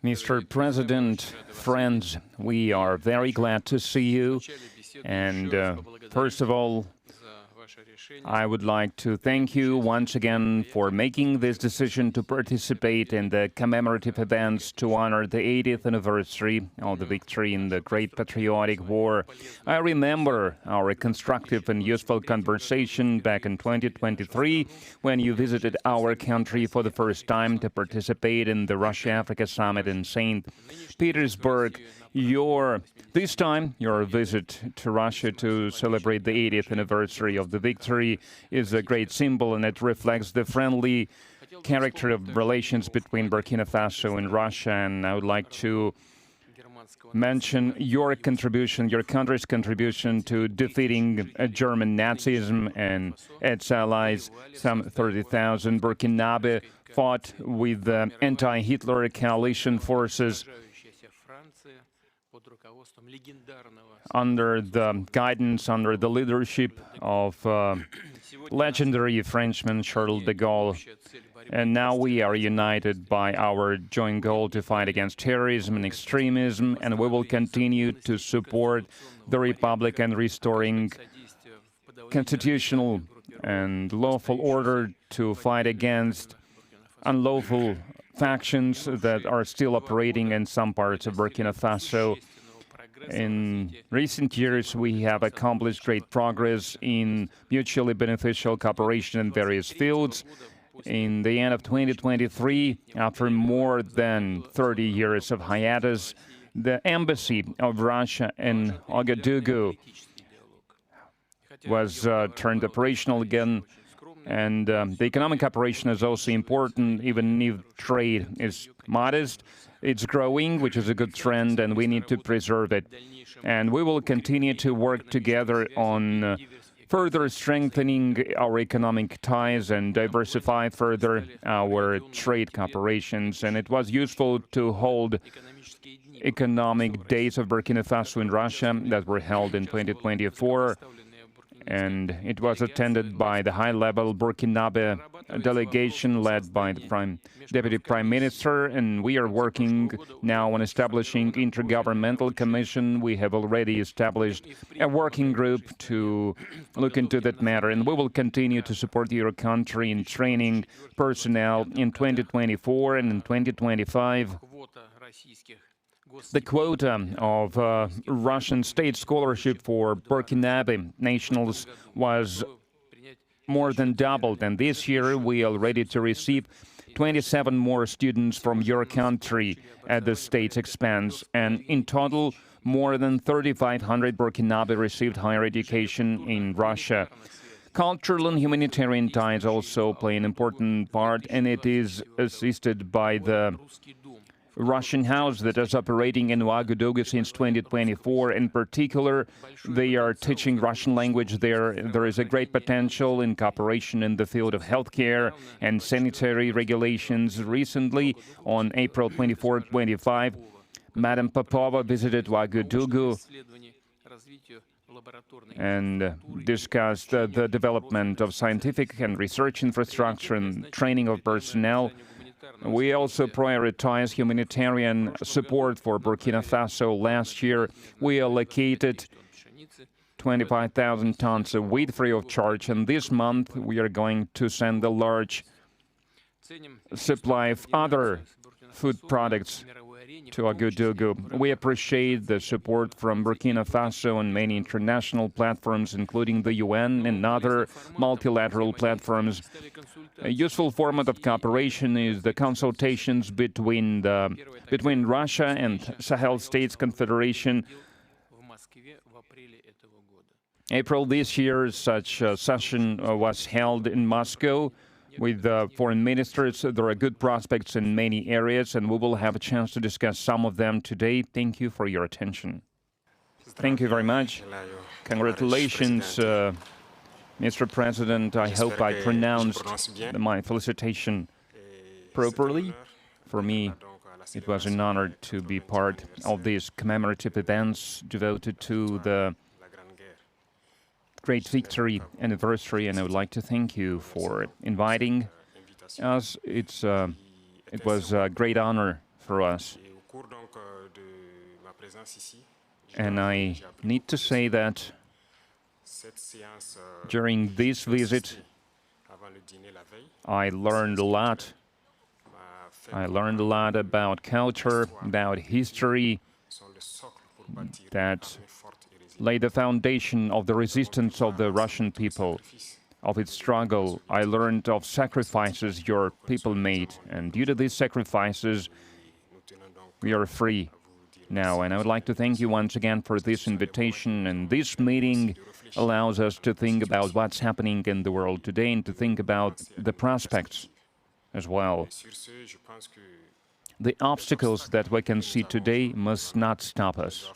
Mr. President, friends, we are very glad to see you. And first of all, I would like to thank you once again for making this decision to participate in the commemorative events to honor the 80th anniversary of the victory in the Great Patriotic War. I remember our constructive and useful conversation back in 2023 when you visited our country for the first time to participate in the Russia-Africa Summit in St. Petersburg. This time, your visit to Russia to celebrate the 80th anniversary of the victory is a great symbol, and it reflects the friendly character of relations between Burkina Faso and Russia. And I would like to mention your contribution, your country's contribution to defeating German Nazism and its allies. Some 30,000 Burkinabe fought with the anti-Hitler coalition forces under the guidance, under the leadership of legendary Frenchman Charles de Gaulle. And now we are united by our joint goal to fight against terrorism and extremism, and we will continue to support the Republic and restoring constitutional and lawful order, to fight against unlawful factions that are still operating in some parts of Burkina Faso. In recent years, we have accomplished great progress in mutually beneficial cooperation in various fields. In the end of 2023, after more than 30 years of hiatus, the embassy of Russia in Ouagadougou was turned operational again. And the economic cooperation is also important, even if trade is modest. It's growing, which is a good trend, and we need to preserve it. And we will continue to work together on further strengthening our economic ties and diversify further our trade cooperations. And it was useful to hold economic days of Burkina Faso in Russia that were held in 2024. And it was attended by the high-level Burkinabe delegation led by the Deputy Prime Minister, and we are working now on establishing intergovernmental commission. We have already established a working group to look into that matter, and we will continue to support your country in training personnel in 2024 and in 2025. The quota of Russian state scholarship for Burkinabe nationals was more than doubled, and this year we are ready to receive 27 more students from your country at the state's expense, and in total, more than 3,500 Burkinabe received higher education in Russia. Cultural and humanitarian ties also play an important part, and it is assisted by the Russian house that is operating in Ouagadougou since 2024. In particular, they are teaching Russian language there. There is a great potential in cooperation in the field of healthcare and sanitary regulations. Recently, on April 24-25, Madam Popova visited Ouagadougou and discussed the development of scientific and research infrastructure and training of personnel. We also prioritize humanitarian support for Burkina Faso. Last year, we allocated 25,000 tons of wheat free of charge, and this month we are going to send a large supply of other food products to Ouagadougou. We appreciate the support from Burkina Faso and many international platforms, including the UN and other multilateral platforms. A useful format of cooperation is the consultations between Russia and Sahel States Confederation. April this year, such a session was held in Moscow with foreign ministers. There are good prospects in many areas, and we will have a chance to discuss some of them today. Thank you for your attention. Thank you very much. Congratulations, Mr. President. I hope I pronounced my felicitation properly. For me, it was an honor to be part of these commemorative events devoted to the great victory anniversary, and I would like to thank you for inviting us. It's It was a great honor for us. And I need to say that during this visit, I learned a lot. I learned a lot about culture, about history, that laid the foundation of the resistance of the Russian people, of its struggle. I learned of sacrifices your people made, and due to these sacrifices, we are free now. And I would like to thank you once again for this invitation, and this meeting allows us to think about what's happening in the world today and to think about the prospects as well. The obstacles that we can see today must not stop us.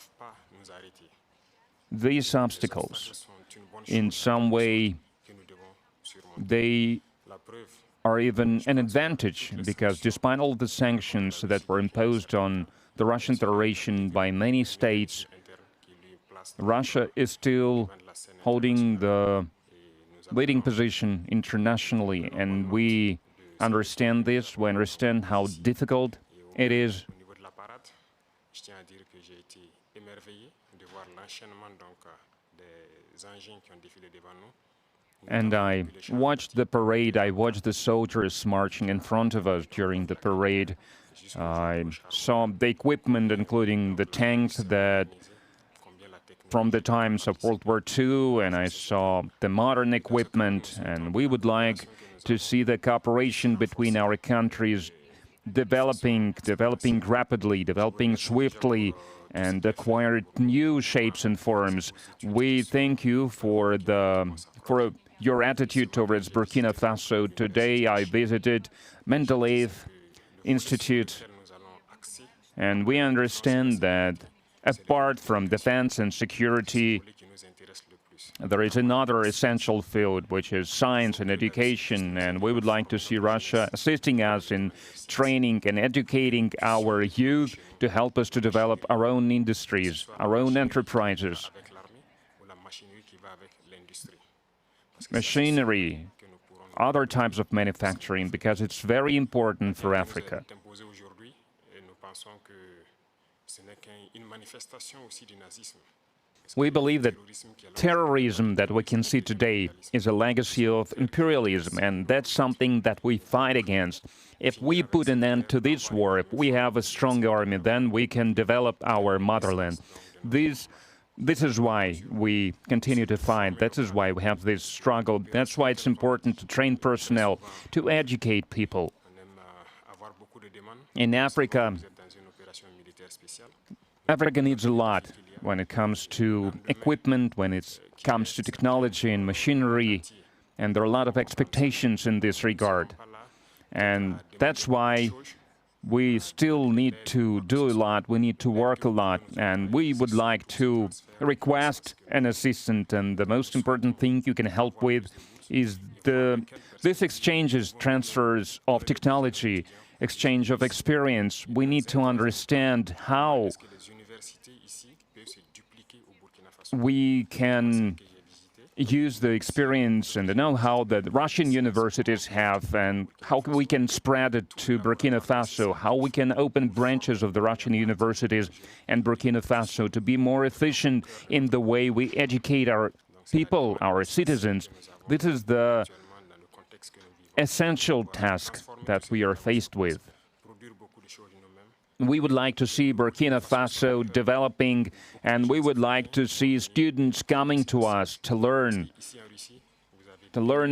These obstacles, in some way, they are even an advantage, because despite all the sanctions that were imposed on the Russian Federation by many states, Russia is still holding the leading position internationally, and we understand this, we understand how difficult it is. And I watched the parade, I watched the soldiers marching in front of us during the parade. I saw the equipment, including the tanks that from the times of World War II, and I saw the modern equipment, and we would like to see the cooperation between our countries developing rapidly, developing swiftly, and acquire new shapes and forms. We thank you for your attitude towards Burkina Faso. Today I visited Mendeleev Institute, and we understand that apart from defense and security, there is another essential field, which is science and education, and we would like to see Russia assisting us in training and educating our youth to help us to develop our own industries, our own enterprises. Machinery, other types of manufacturing, because it's very important for Africa. We believe that terrorism that we can see today is a legacy of imperialism, and that's something that we fight against. If we put an end to this war, if we have a strong army, then we can develop our motherland. This is why we continue to fight. That is why we have this struggle. That's why it's important to train personnel, to educate people. In Africa, Africa needs a lot when it comes to equipment, when it comes to technology and machinery, and there are a lot of expectations in this regard. And that's why we still need to do a lot, we need to work a lot, and we would like to request an assistant, and the most important thing you can help with is this exchanges, transfers of technology, exchange of experience. We need to understand how we can use the experience and the know-how that Russian universities have, and how we can spread it to Burkina Faso, how we can open branches of the Russian universities and Burkina Faso to be more efficient in the way we educate our people, our citizens. This is the essential task that we are faced with. We would like to see Burkina Faso developing, and we would like to see students coming to us to learn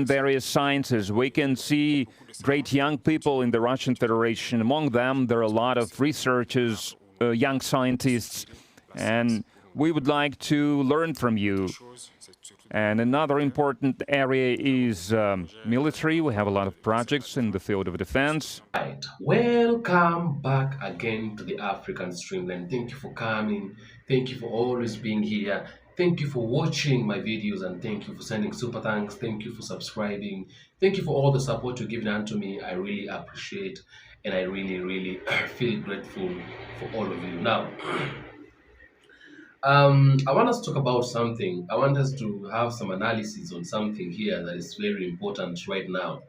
various sciences. We can see great young people in the Russian Federation. Among them, there are a lot of researchers, young scientists, and we would like to learn from you. And another important area is military. We have a lot of projects in the field of defense. Right. Welcome back again to the African Streamline. Thank you for coming. Thank you for always being here. Thank you for watching my videos, and thank you for sending super thanks. Thank you for subscribing. Thank you for all the support you're giving unto me. I really appreciate, and I really feel grateful for all of you. Now, I want us to talk about something. I want us to have some analysis on something here that is very important right now.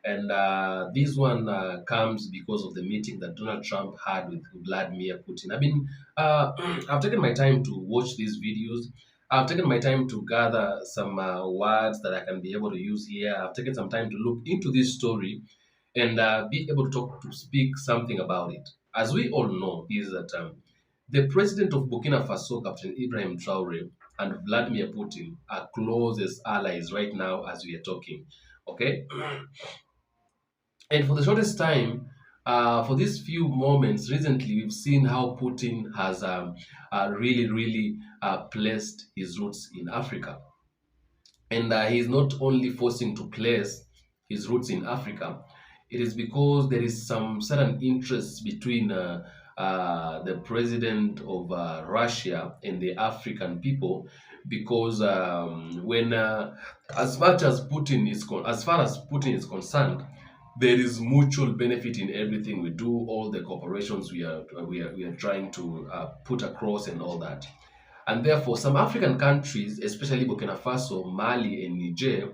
And this one comes because of the meeting that Donald Trump had with Vladimir Putin. I've taken my time to watch these videos. I've taken my time to gather some words that I can be able to use here. I've taken some time to look into this story and be able to speak something about it. As we all know, is that the president of Burkina Faso, Capt.Ibrahim Traore, and Vladimir Putin are closest allies right now as we are talking. Okay, and for the shortest time, for these few moments recently, we've seen how Putin has really placed his roots in Africa. And he's not only forcing to place his roots in Africa, it is because there is some certain interests between the president of Russia and the African people, because when as much as as far as Putin is concerned, there is mutual benefit in everything we do, all the corporations we are trying to put across and all that. And therefore, some African countries, especially Burkina Faso, Mali, and Niger,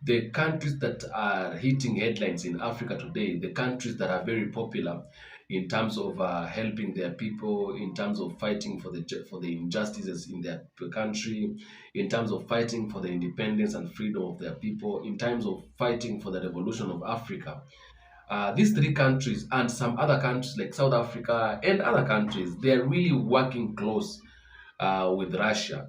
the countries that are hitting headlines in Africa today, the countries that are very popular in terms of helping their people, in terms of fighting for the injustices in their country, in terms of fighting for the independence and freedom of their people, in terms of fighting for the revolution of Africa. These three countries and some other countries like South Africa and other countries, they are really working close with Russia.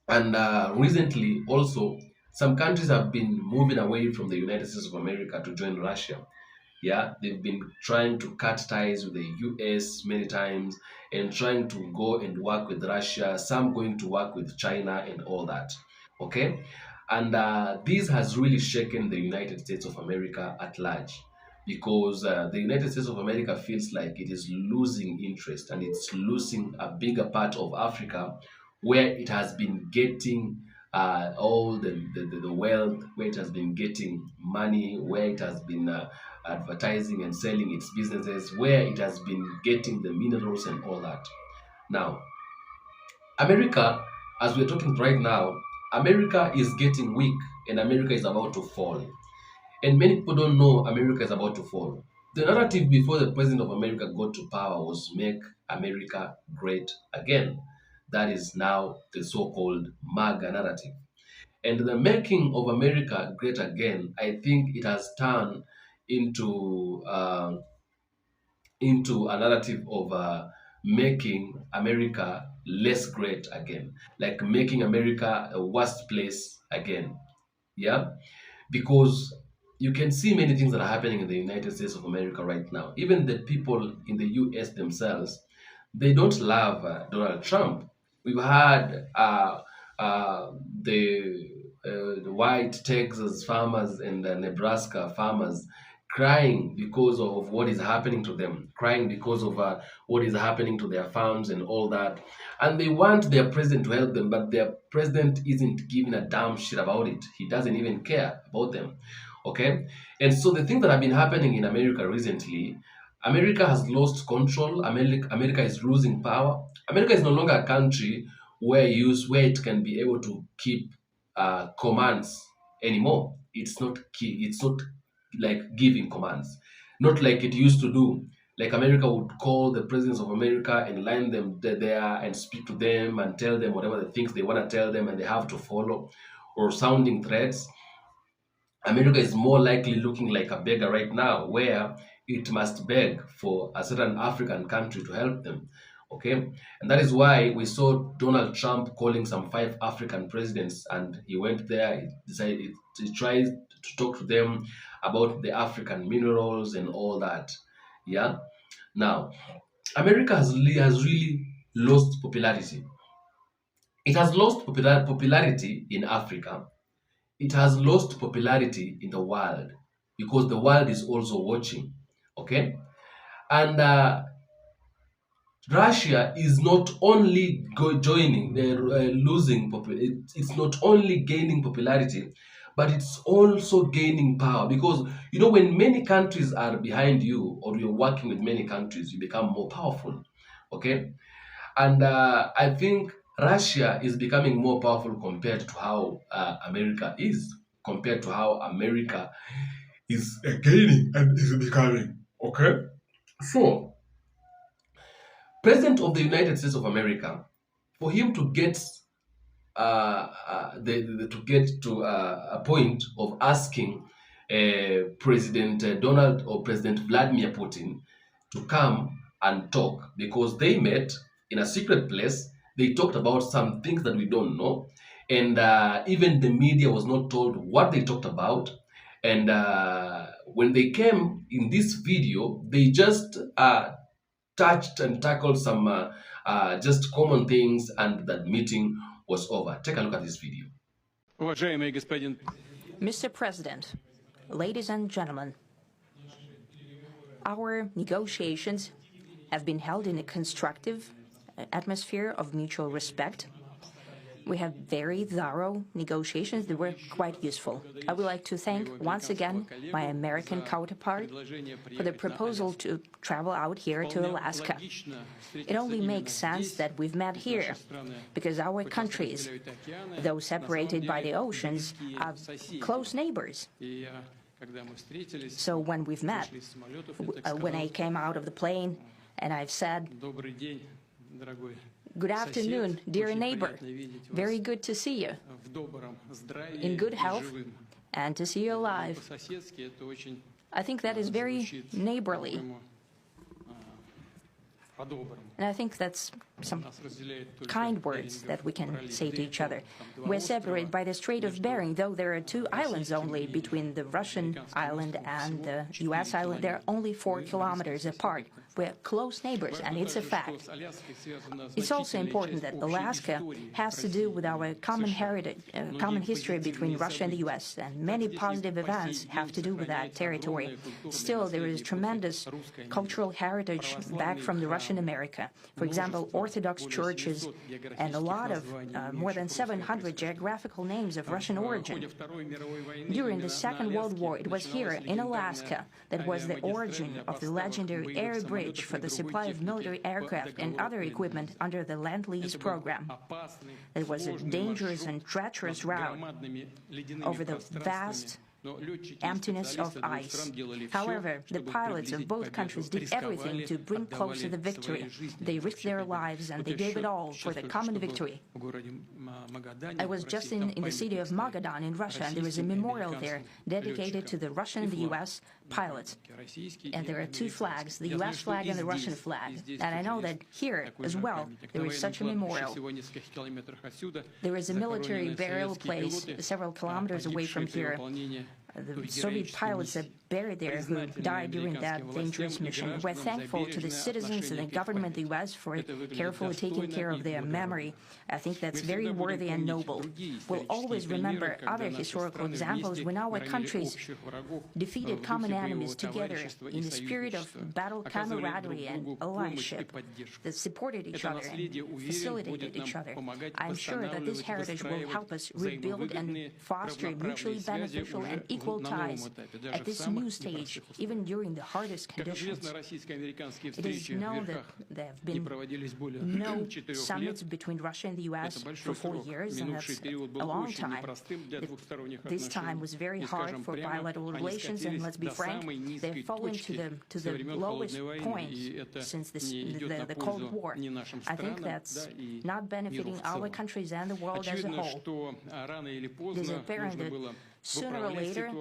And recently, also, some countries have been moving away from the United States of America to join Russia. Yeah, they've been trying to cut ties with the US many times and trying to go and work with Russia, some going to work with China and all that. Okay, and this has really shaken the United States of America at large, because the United States of America feels like it is losing interest and it's losing a bigger part of Africa where it has been getting all the wealth, where it has been getting money, where it has been advertising and selling its businesses, where it has been getting the minerals and all that. Now, America, as we're talking right now, America is getting weak and America is about to fall. And many people don't know America is about to fall. The narrative before the president of America got to power was make America great again. That is now the so-called MAGA narrative. And the making of America great again, I think it has turned into into a narrative of making America less great again, like making America a worst place again. Yeah, because you can see many things that are happening in the United States of America right now. Even the people in the US themselves, they don't love Donald Trump. We've had the white Texas farmers and the Nebraska farmers crying because of what is happening to them, crying because of what is happening to their farms and all that. And they want their president to help them, but their president isn't giving a damn shit about it. He doesn't even care about them. Okay? And so the things that have been happening in America recently, America has lost control. America is losing power. America is no longer a country where it can be able to keep commands anymore. It's not key. It's not like giving commands, not like it used to do. Like America would call the presidents of America and line them there and speak to them and tell them whatever the things they want to tell them and they have to follow, or sounding threats. America is more likely looking like a beggar right now, where it must beg for a certain African country to help them. Okay, and that is why we saw Donald Trump calling some five African presidents, and he went there. He decided he tried to talk to them about the African minerals and all that. Yeah. Now, America has really lost popularity. It has lost popularity in Africa. It has lost popularity in the world because the world is also watching. Okay, and Russia is not only joining, it's not only gaining popularity, but it's also gaining power, because you know when many countries are behind you or you're working with many countries, you become more powerful. Okay, and I think Russia is becoming more powerful compared to how America is, compared to how America is gaining and is becoming. Okay? So, President of the United States of America, for him to get to get to a point of asking President Donald or President Vladimir Putin to come and talk because they met in a secret place. They talked about some things that we don't know, and even the media was not told what they talked about. And when they came in this video, they just touched and tackled some just common things, and that meeting was over. Take a look at this video. Mr. President, ladies and gentlemen, our negotiations have been held in a constructive atmosphere of mutual respect. We have very thorough negotiations that were quite useful. I would like to thank once again my American counterpart for the proposal to travel out here to Alaska. It only makes sense that we've met here, because our countries, though separated by the oceans, are close neighbors. So when we've met, when I came out of the plane and I've said, "Good afternoon, dear neighbor. Very good to see you. In good health and to see you alive." I think that is very neighborly. And I think that's some kind words that we can say to each other. We're separated by the Strait of Bering, though there are 2 islands only between the Russian island and the U.S. island. They're only 4 kilometers apart. We're close neighbors, and it's a fact. It's also important that Alaska has to do with our common heritage, common history between Russia and the U.S., and many positive events have to do with that territory. Still, there is tremendous cultural heritage back from the Russian America. For example, Orthodox churches and a lot of more than 700 geographical names of Russian origin. During the Second World War, it was here in Alaska that was the origin of the legendary air bridge for the supply of military aircraft and other equipment under the Lend-Lease program. It was a dangerous and treacherous route over the vast emptiness of ice. However, the pilots of both countries did everything to bring closer the victory. They risked their lives and they gave it all for the common victory. I was just in the city of Magadan in Russia, and there is a memorial there dedicated to the Russian and the U.S. pilots. And there are 2 flags, the U.S. flag and the Russian flag. And I know that here as well there is such a memorial. There is a military burial place several kilometers away from here. The Soviet pilots are buried there who died during that dangerous mission. We're thankful to the citizens and the government of the U.S. for carefully taking care of their memory. I think that's very worthy and noble. We'll always remember other historical examples when our countries defeated common enemies together in the spirit of battle camaraderie and allyship that supported each other and facilitated each other. I'm sure that this heritage will help us rebuild and foster mutually beneficial and equal ties at this new stage, even during the hardest conditions. It is known that there have been no summits between Russia and the U.S. for 4 years, and that's a long time. This time was very hard for bilateral relations, and let's be frank, they've fallen to the lowest point since the Cold War. I think that's not benefiting our countries and the world as a whole. It is apparent that sooner or later,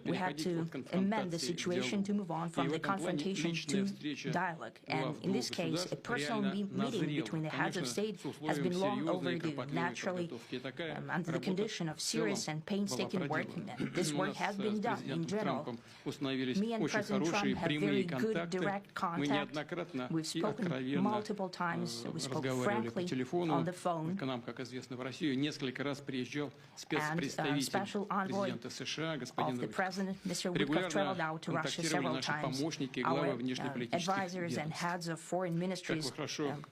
we had to amend the situation to move on from the confrontation to dialogue. And in this case, a personal meeting between the heads of state has been long overdue. Naturally, under the condition of serious and painstaking work, and this work has been done in general. Me and President Trump have very good direct contact. We've spoken multiple times. We spoke frankly on the phone. And Special Envoy of the President, Mr. Witkoff, traveled out to Russia several times. Our advisors and heads of foreign ministries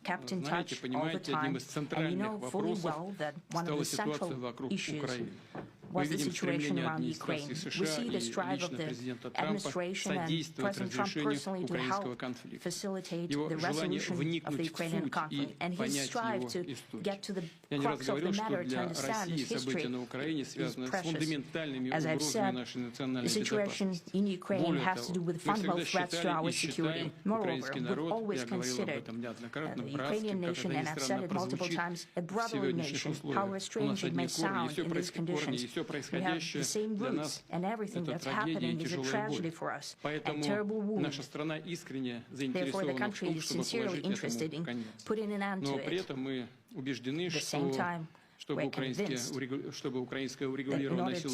kept in touch all the time. And you know fully well that one of the central issues was the situation around Ukraine. We see the strive of the administration and President Trump personally to help facilitate the resolution of the Ukrainian conflict, and his strive to get to the crux of the matter, to understand its history, is precious. As I've said, the situation in Ukraine has to do with fundamental threats to our security. Moreover, we've always considered the Ukrainian nation, and I've said it multiple times, a brotherly nation. However strange it may sound in these conditions, we have the same roots, and everything that's happening is a tragedy for us, a terrible wound. Therefore, the country is sincerely interested in putting an end to it. At the same time, we're convinced that in order to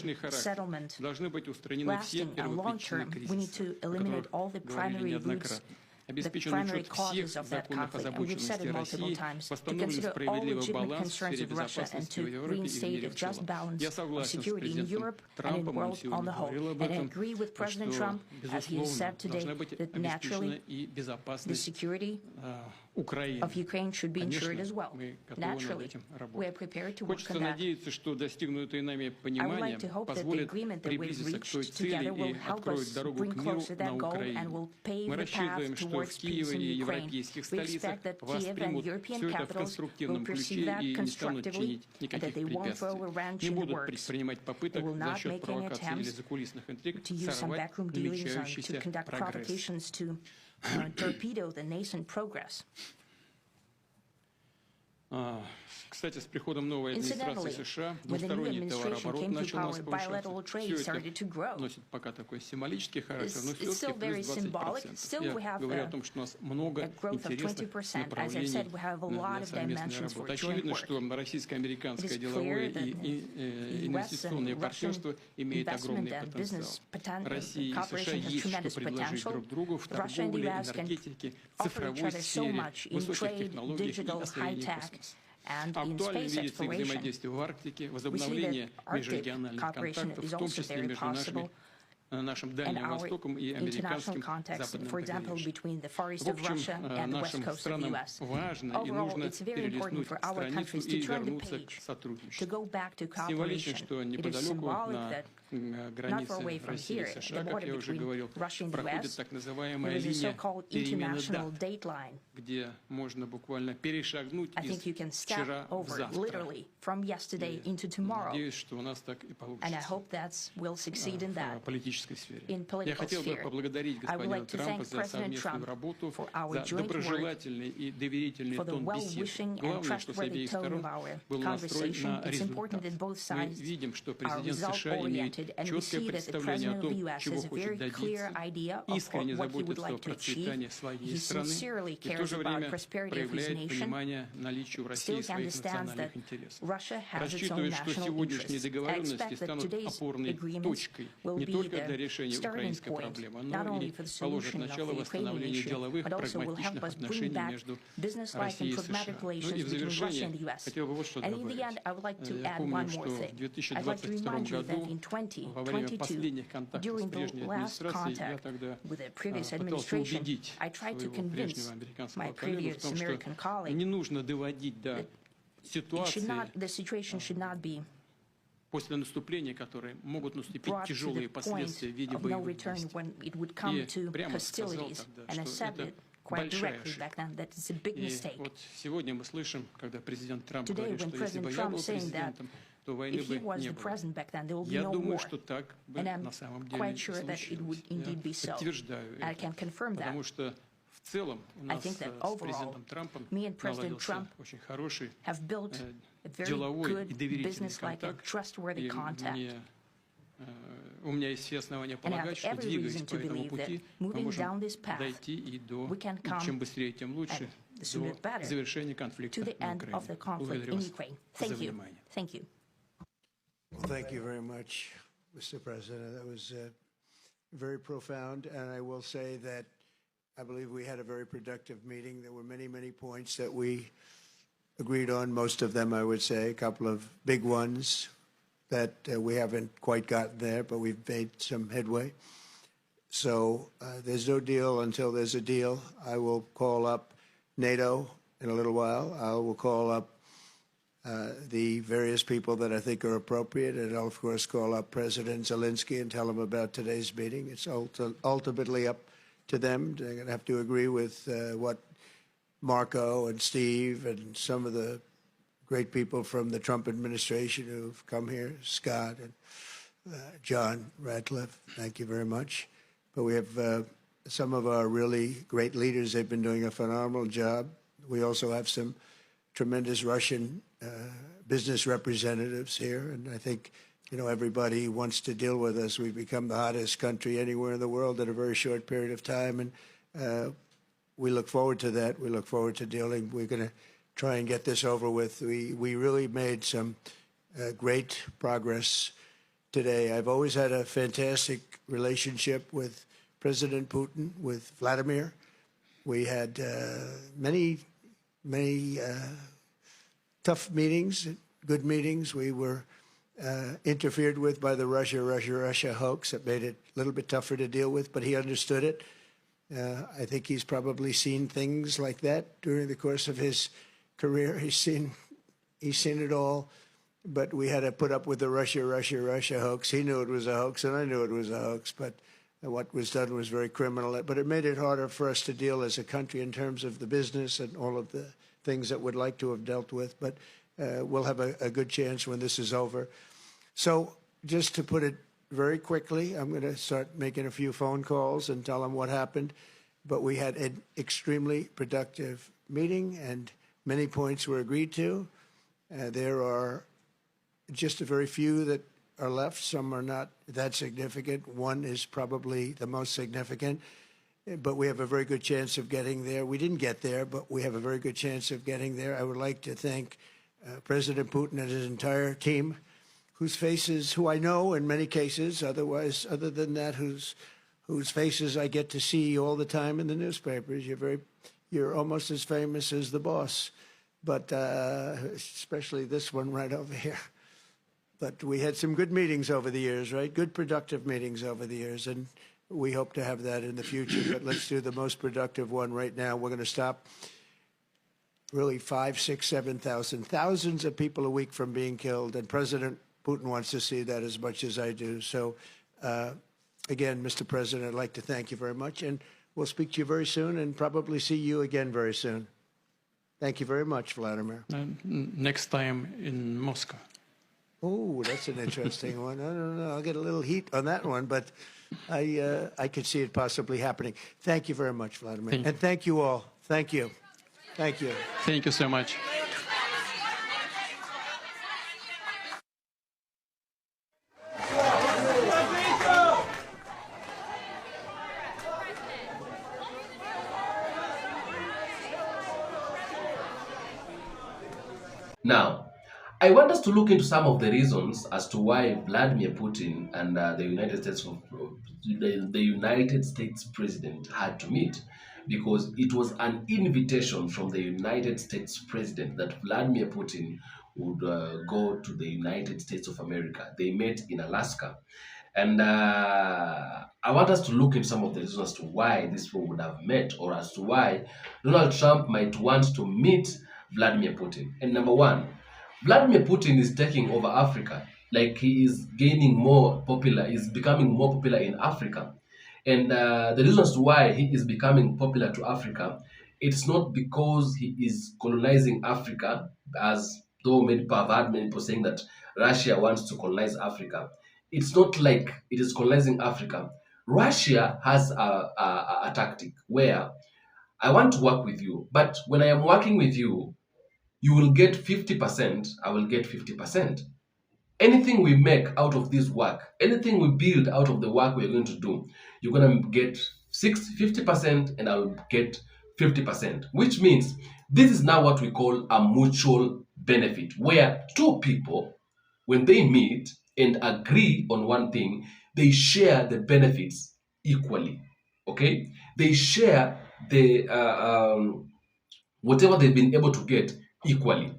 make the settlement lasting and long-term, we need to eliminate all the primary roots, the primary causes of that conflict, and we've said it multiple times, to consider all legitimate concerns of Russia and to reinstate a just balance of security in Europe and in the world on the whole. And I agree with President Trump, as he has said today, that naturally the security of Ukraine should be ensured as well. Naturally, we are prepared to work on that. I would like to hope that the agreement that we've reached together will help us bring closer that goal and will pave the path towards peace in Ukraine. We expect that Kiev and European capitals will perceive that constructively and that they won't throw a wrench in the works. They will not make any attempts to use some backroom dealings or to conduct provocations to torpedo the nascent progress. Incidentally, when the new administration came to power, bilateral trade started to grow. It's still very symbolic. Still, we have a growth of 20%. As I've said, we have a lot of dimensions for joint work. It is clear that the US and Russian investment and business cooperation has tremendous potential. Russia and the US can offer each other so much in trade, digital, high-tech, and in space exploration. We see that Arctic cooperation is also very possible. And our international context, for example, between the Far East of Russia and the West Coast of the US. Overall, it's very important for our countries to turn the page, to go back to cooperation. It is symbolic that not far away from here, the border between Russia and the West, there is a so-called international date line. I think you can step over, literally, from yesterday into tomorrow. And I hope that we'll succeed in that. In political sphere, I would like to thank President Trump for our joint work, for the well-wishing and trustworthy tone of our conversation. It's important that both sides are result-oriented, and we see that the President of the U.S. has a very clear idea of what he would like to achieve. He sincerely cares about the prosperity of his nation. Still, he understands that Russia has its own national interests. I expect that today's agreements will be the starting point, not only for the solution of the Ukrainian issue, but also will help us bring back business-like and pragmatic relations between Russia and the U.S. And in the end, I would like to add one more thing. I'd like to remind you that in 2022, during the last contact with the previous administration, I tried to convince my previous American colleague that the situation should not be после наступления, которые могут наступить brought to the тяжелые последствия в виде point of no боевых return действий. when it would come to прямо сказал hostilities. тогда, And I что said это it quite большая directly ошибка. back then, that it's a big И mistake. вот сегодня мы слышим, когда президент Трамп Today, говорит, when что если бы President я Trump был saying that президентом, то войны if he бы was не the было. president back then, there will be Я no думаю, war. что так бы And I'm на самом деле quite и sure that it would случилось. indeed be Я so. подтверждаю I это, can confirm that. потому что в целом у I нас think that с overall, президентом Трампом me and President наладился Trump очень хороший have built a very деловой и good доверительный business-like and контакт. trustworthy И contact. у меня есть все основания And I have полагать, что every двигаясь reason по to этому believe that пути, мы moving down можем this path, дойти и до, we can come, чем быстрее, тем лучше, and the sooner the до better, завершения конфликта to the на end of the Украине. conflict Благодарю in вас Ukraine. за Thank you. внимание. Thank you. Well, thank you very much, Mr. President. That was very profound. And I will say that I believe we had a very productive meeting. There were many, many points that we agreed on. Most of them, I would say, a couple of big ones that we haven't quite gotten there, but we've made some headway. So there's no deal until there's a deal. I will call up NATO in a little while. I will call up the various people that I think are appropriate, and I'll, of course, call up President Zelensky and tell him about today's meeting. It's ultimately up to them. They're going to have to agree with what Marco and Steve and some of the great people from the Trump administration who've come here, Scott and John Radcliffe, thank you very much. But we have some of our really great leaders. They've been doing a phenomenal job. We also have some tremendous Russian business representatives here, and I think, you know, everybody wants to deal with us. We've become the hottest country anywhere in the world in a very short period of time, and we look forward to that. We look forward to dealing. We're going to try and get this over with. We really made some great progress today. I've always had a fantastic relationship with President Putin, with Vladimir. We had many tough meetings, good meetings. We were interfered with by the Russia hoax. That made it a little bit tougher to deal with, but he understood it. I think he's probably seen things like that during the course of his career. He's seen it all, but we had to put up with the Russia hoax. He knew it was a hoax, and I knew it was a hoax, but what was done was very criminal. But it made it harder for us to deal as a country in terms of the business and all of the things that we'd like to have dealt with. But we'll have a good chance when this is over. So just to put it very quickly, I'm going to start making a few phone calls and tell them what happened. But we had an extremely productive meeting, and many points were agreed to. There are just a very few that are left. Some are not that significant. One is probably the most significant, but we have a very good chance of getting there. We didn't get there, but we have a very good chance of getting there. I would like to thank President Putin and his entire team, whose faces, who I know in many cases, other than that, whose faces I get to see all the time in the newspapers. You're almost as famous as the boss, but especially this one right over here. But we had some good meetings over the years, right? Good, productive meetings over the years, and we hope to have that in the future. But let's do the most productive one right now. We're going to stop really 5, 6, 7,000, thousands of people a week from being killed, and President Putin wants to see that as much as I do. So, again, Mr. President, I'd like to thank you very much, and we'll speak to you very soon and probably see you again very soon. Thank you very much, Vladimir. Next time in Moscow. Oh, that's an interesting one. I don't know. I'll get a little heat on that one, but I could see it possibly happening. Thank you very much, Vladimir. And thank you all. Thank you. Thank you. Thank you so much. Now, I want us to look into some of the reasons as to why Vladimir Putin and the United States president had to meet, because it was an invitation from the United States president that Vladimir Putin would go to the United States of America. They met in Alaska. And I want us to look into some of the reasons as to why these people would have met, or as to why Donald Trump might want to meet Vladimir Putin. And number one, Vladimir Putin is taking over Africa. Like, he is gaining more popular, is becoming more popular in Africa. And the reasons why he is becoming popular to Africa, it's not because he is colonizing Africa, as though many people saying that Russia wants to colonize Africa. It's not like it is colonizing Africa. Russia has a tactic where I want to work with you, but when I am working with you, you will get 50%, I will get 50%. Anything we make out of this work, anything we build out of the work we're going to do, you're going to get 50% and I will get 50%, which means this is now what we call a mutual benefit, where two people, when they meet and agree on one thing, they share the benefits equally, okay? They share the whatever they've been able to get equally.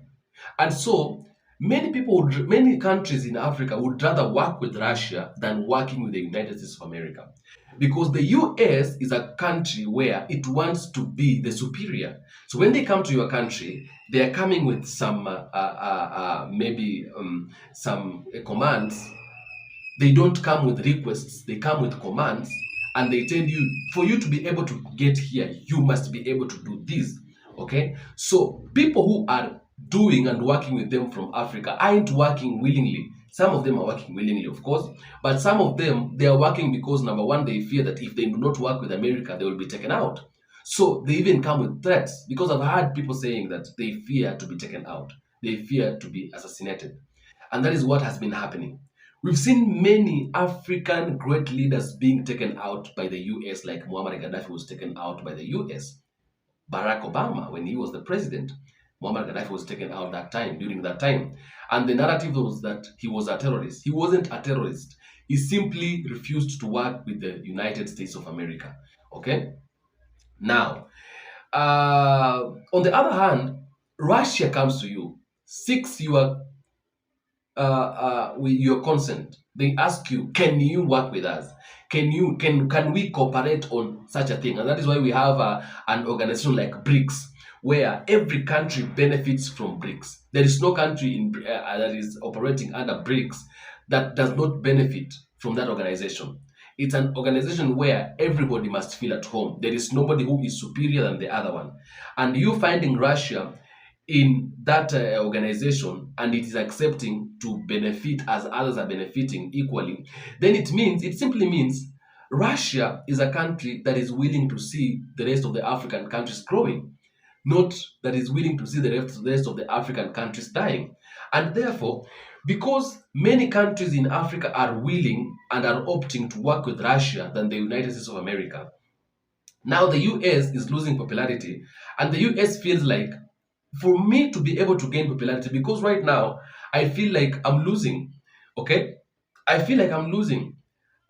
And so many countries in Africa would rather work with Russia than working with the United States of America, because the US is a country where it wants to be the superior. So when they come to your country, they are coming with some maybe some commands. They don't come with requests, they come with commands, and they tell you, for you to be able to get here, you must be able to do this. Okay, so people who are doing and working with them from Africa aren't working willingly. Some of them are working willingly, of course, but some of them, they are working because, number one, they fear that if they do not work with America, they will be taken out. So they even come with threats, because I've heard people saying that they fear to be taken out, they fear to be assassinated. And that is what has been happening. We've seen many African great leaders being taken out by the US, like Muammar Gaddafi was taken out by the US. Barack Obama, when he was the president, Muammar Gaddafi was taken out during that time. And the narrative was that he was a terrorist. He wasn't a terrorist. He simply refused to work with the United States of America. Okay? Now, on the other hand, Russia comes to you, seeks with your consent. They ask you, can you work with us? Can we cooperate on such a thing? And that is why we have an organization like BRICS, where every country benefits from BRICS. There is no country that is operating under BRICS that does not benefit from that organization. It's an organization where everybody must feel at home. There is nobody who is superior than the other one. And you finding Russia in that organization, and it is accepting to benefit as others are benefiting equally, then it simply means Russia is a country that is willing to see the rest of the African countries growing, not that is willing to see the rest of the African countries dying. And therefore, because many countries in Africa are willing and are opting to work with Russia than the United States of America, now the US is losing popularity, and the US feels like, for me to be able to gain popularity, because right now I feel like I'm losing. Okay, I feel like I'm losing,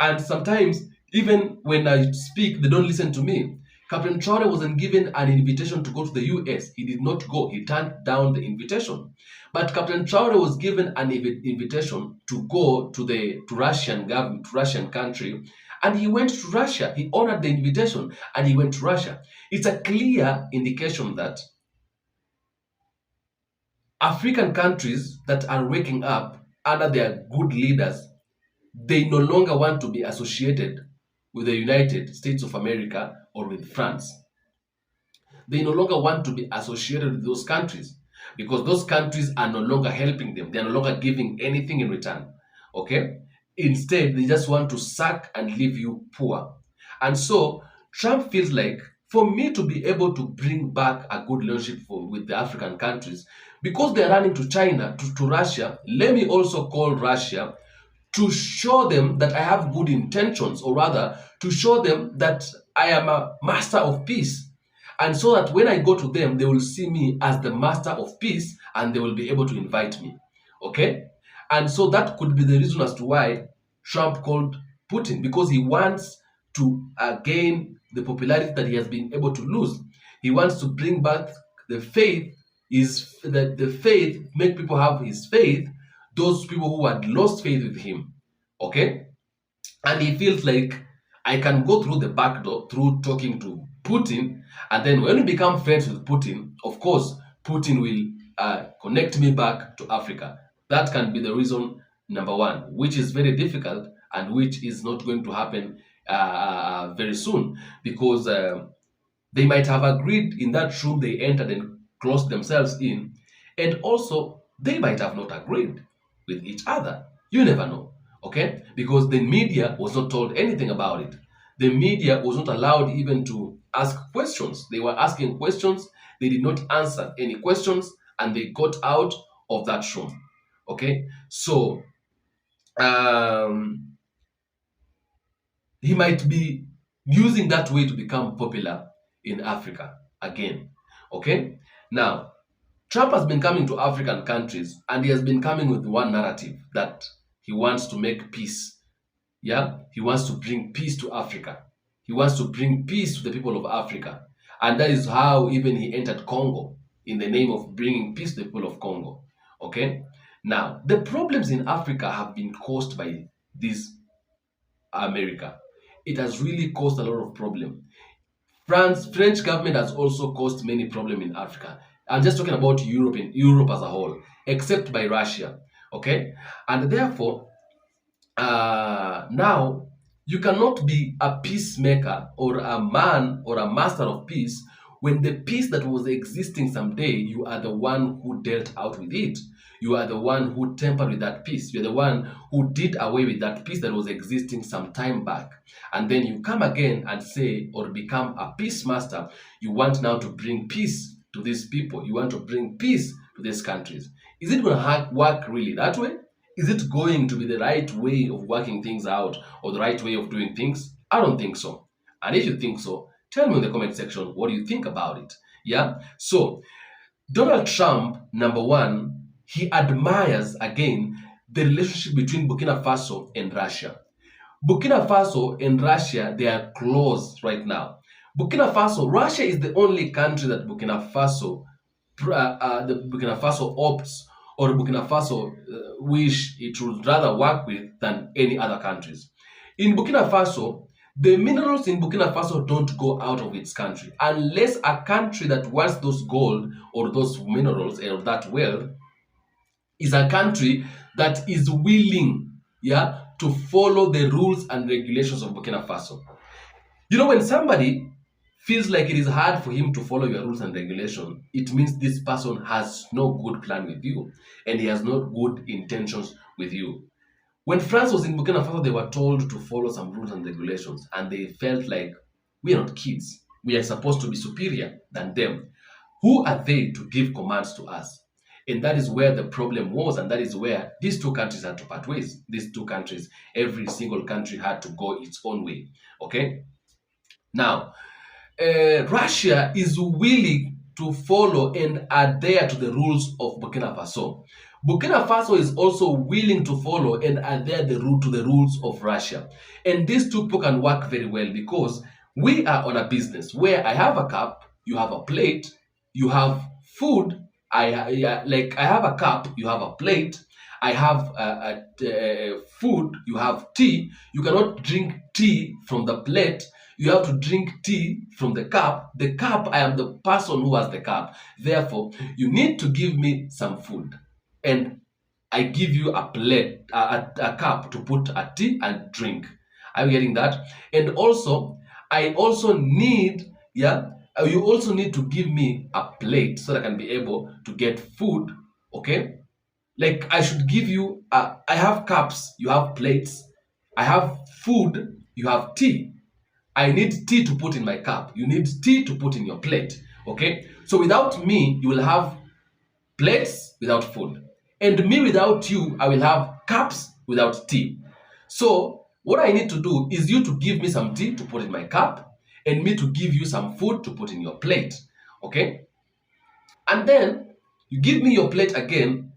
and sometimes even when I speak, they don't listen to me. Captain Traore wasn't given an invitation to go to the US. He did not go. He turned down the invitation. But Captain Traore was given an invitation to go to Russian government, to Russian country, and he went to Russia. He honored the invitation and he went to Russia. It's a clear indication that African countries that are waking up under their good leaders, they no longer want to be associated with the United States of America or with France. They no longer want to be associated with those countries, because those countries are no longer helping them. They are no longer giving anything in return. Okay? Instead, they just want to suck and leave you poor. And so Trump feels like, for me to be able to bring back a good relationship with the African countries, because they're running to China, to Russia, let me also call Russia to show them that I have good intentions, or rather, to show them that I am a master of peace. And so that when I go to them, they will see me as the master of peace, and they will be able to invite me. Okay? And so that could be the reason as to why Trump called Putin, because he wants to gain the popularity that he has been able to lose. He wants to bring back the faith, make people have his faith, those people who had lost faith with him. Okay? And he feels like, I can go through the back door through talking to Putin, and then when we become friends with Putin, of course, Putin will connect me back to Africa. That can be the reason number one, which is very difficult and which is not going to happen very soon, because they might have agreed in that room they entered and closed themselves in, and also they might have not agreed with each other. You never know, okay? Because the media was not told anything about it. The media was not allowed even to ask questions. They were asking questions, they did not answer any questions, and they got out of that room. Okay, so he might be using that way to become popular in Africa again. Okay, now Trump has been coming to African countries, and he has been coming with one narrative that he wants to make peace. Yeah, he wants to bring peace to Africa. He wants to bring peace to the people of Africa. And that is how even he entered Congo, in the name of bringing peace to the people of Congo. Okay? Now, the problems in Africa have been caused by this America. It has really caused a lot of problem. French government has also caused many problems in Africa. I'm just talking about Europe as a whole, except by Russia. Okay, and therefore, now you cannot be a peacemaker or a man or a master of peace when the peace that was existing someday, you are the one who dealt out with it. You are the one who tampered with that peace. You're the one who did away with that peace that was existing some time back. And then you come again and say, or become a peace master. You want now to bring peace to these people. You want to bring peace to these countries. Is it going to work really that way? Is it going to be the right way of working things out or the right way of doing things? I don't think so. And if you think so, tell me in the comment section, what do you think about it? Yeah. So Donald Trump, number one, he admires again the relationship between Burkina Faso and Russia. Burkina Faso and Russia, they are close right now. Russia is the only country that Burkina Faso opts, or Burkina Faso wish it would rather work with than any other countries. In Burkina Faso, the minerals in Burkina Faso don't go out of its country unless a country that wants those gold or those minerals or that wealth is a country that is willing, yeah, to follow the rules and regulations of Burkina Faso. You know, when somebody feels like it is hard for him to follow your rules and regulations, it means this person has no good plan with you and he has no good intentions with you. When France was in Burkina Faso, they were told to follow some rules and regulations, and they felt like, we are not kids. We are supposed to be superior than them. Who are they to give commands to us? And that is where the problem was, and that is where these two countries had to part ways. These two countries, every single country had to go its own way. Okay? Now, Russia is willing to follow and adhere to the rules of Burkina Faso. Burkina Faso is also willing to follow and adhere to the rules of Russia. And these two people can work very well because we are on a business where I have a cup, you have a plate, you have food. I have a cup, you have a plate. I have food, you have tea. You cannot drink tea from the plate. You have to drink tea from the cup. The cup, I am the person who has the cup. Therefore, you need to give me some food. And I give you a plate, a cup to put a tea and drink. Are you getting that? And also, I also need, you also need to give me a plate so that I can be able to get food, okay? Like I should give you, I have cups, you have plates. I have food, you have tea. I need tea to put in my cup. You need tea to put in your plate, okay? So without me, you will have plates without food. And me without you, I will have cups without tea. So what I need to do is you to give me some tea to put in my cup and me to give you some food to put in your plate, okay? And then you give me your plate again,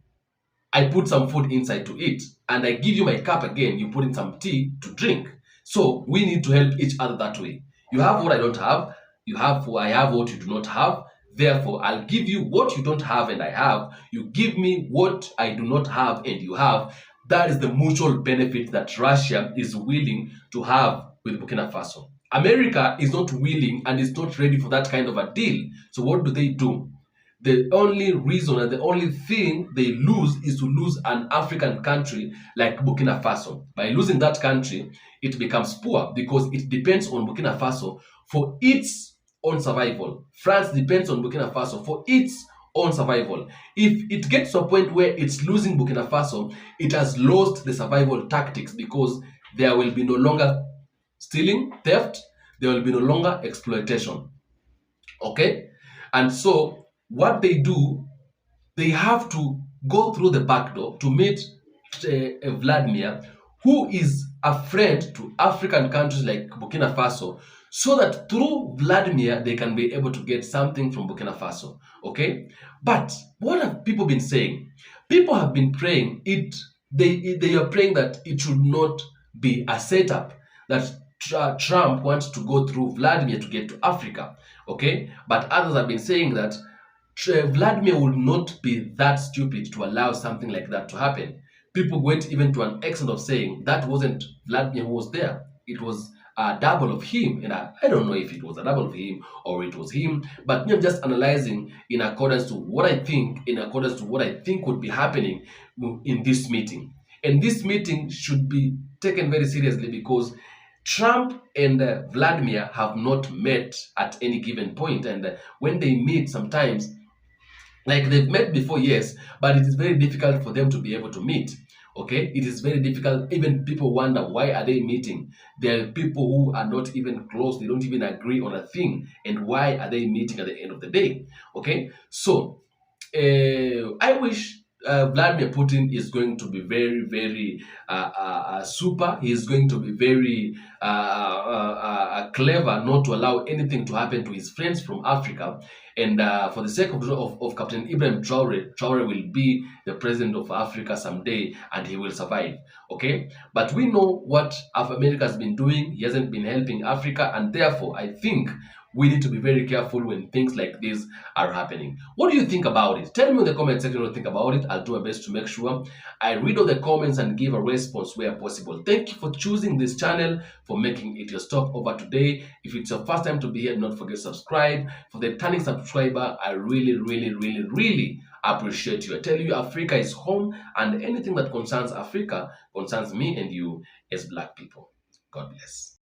I put some food inside to eat, and I give you my cup again, you put in some tea to drink. So we need to help each other that way. You have what I don't have, I have what you do not have. Therefore, I'll give you what you don't have and I have. You give me what I do not have and you have. That is the mutual benefit that Russia is willing to have with Burkina Faso. America is not willing and is not ready for that kind of a deal. So what do? The only reason and the only thing they lose is to lose an African country like Burkina Faso. By losing that country, it becomes poor because it depends on Burkina Faso for its own survival. France depends on Burkina Faso for its own survival. If it gets to a point where it's losing Burkina Faso, it has lost the survival tactics because there will be no longer stealing, theft, there will be no longer exploitation. Okay? And so what they do, they have to go through the back door to meet Vladimir, who is a friend to African countries like Burkina Faso, so that through Vladimir, they can be able to get something from Burkina Faso, okay? But what have people been saying? People have been praying, they are praying that it should not be a setup, that Trump wants to go through Vladimir to get to Africa, okay? But others have been saying that Vladimir would not be that stupid to allow something like that to happen. People went even to an extent of saying that wasn't Vladimir who was there. It was a double of him. And I don't know if it was a double of him or it was him, but me, I'm just analyzing in accordance to what I think, would be happening in this meeting. And this meeting should be taken very seriously because Trump and Vladimir have not met at any given point. And when they meet, sometimes, like they've met before, yes, but it is very difficult for them to be able to meet. Okay, it is very difficult. Even people wonder, why are they meeting? There are people who are not even close, they don't even agree on a thing, and why are they meeting at the end of the day? Okay, so I wish Vladimir Putin is going to be very, very super. He is going to be very clever not to allow anything to happen to his friends from Africa. And for the sake of Capt.Ibrahim Traore, Traore will be the president of Africa someday, and he will survive. Okay, but we know what America has been doing. He hasn't been helping Africa, and therefore I think we need to be very careful when things like this are happening. What do you think about it? Tell me in the comment section what you think about it. I'll do my best to make sure I read all the comments and give a response where possible. Thank you for choosing this channel, for making it your stop over today. If it's your first time to be here, do not forget to subscribe. For the returning subscriber, I really, really, really, really appreciate you. I tell you, Africa is home, and anything that concerns Africa concerns me and you as Black people. God bless.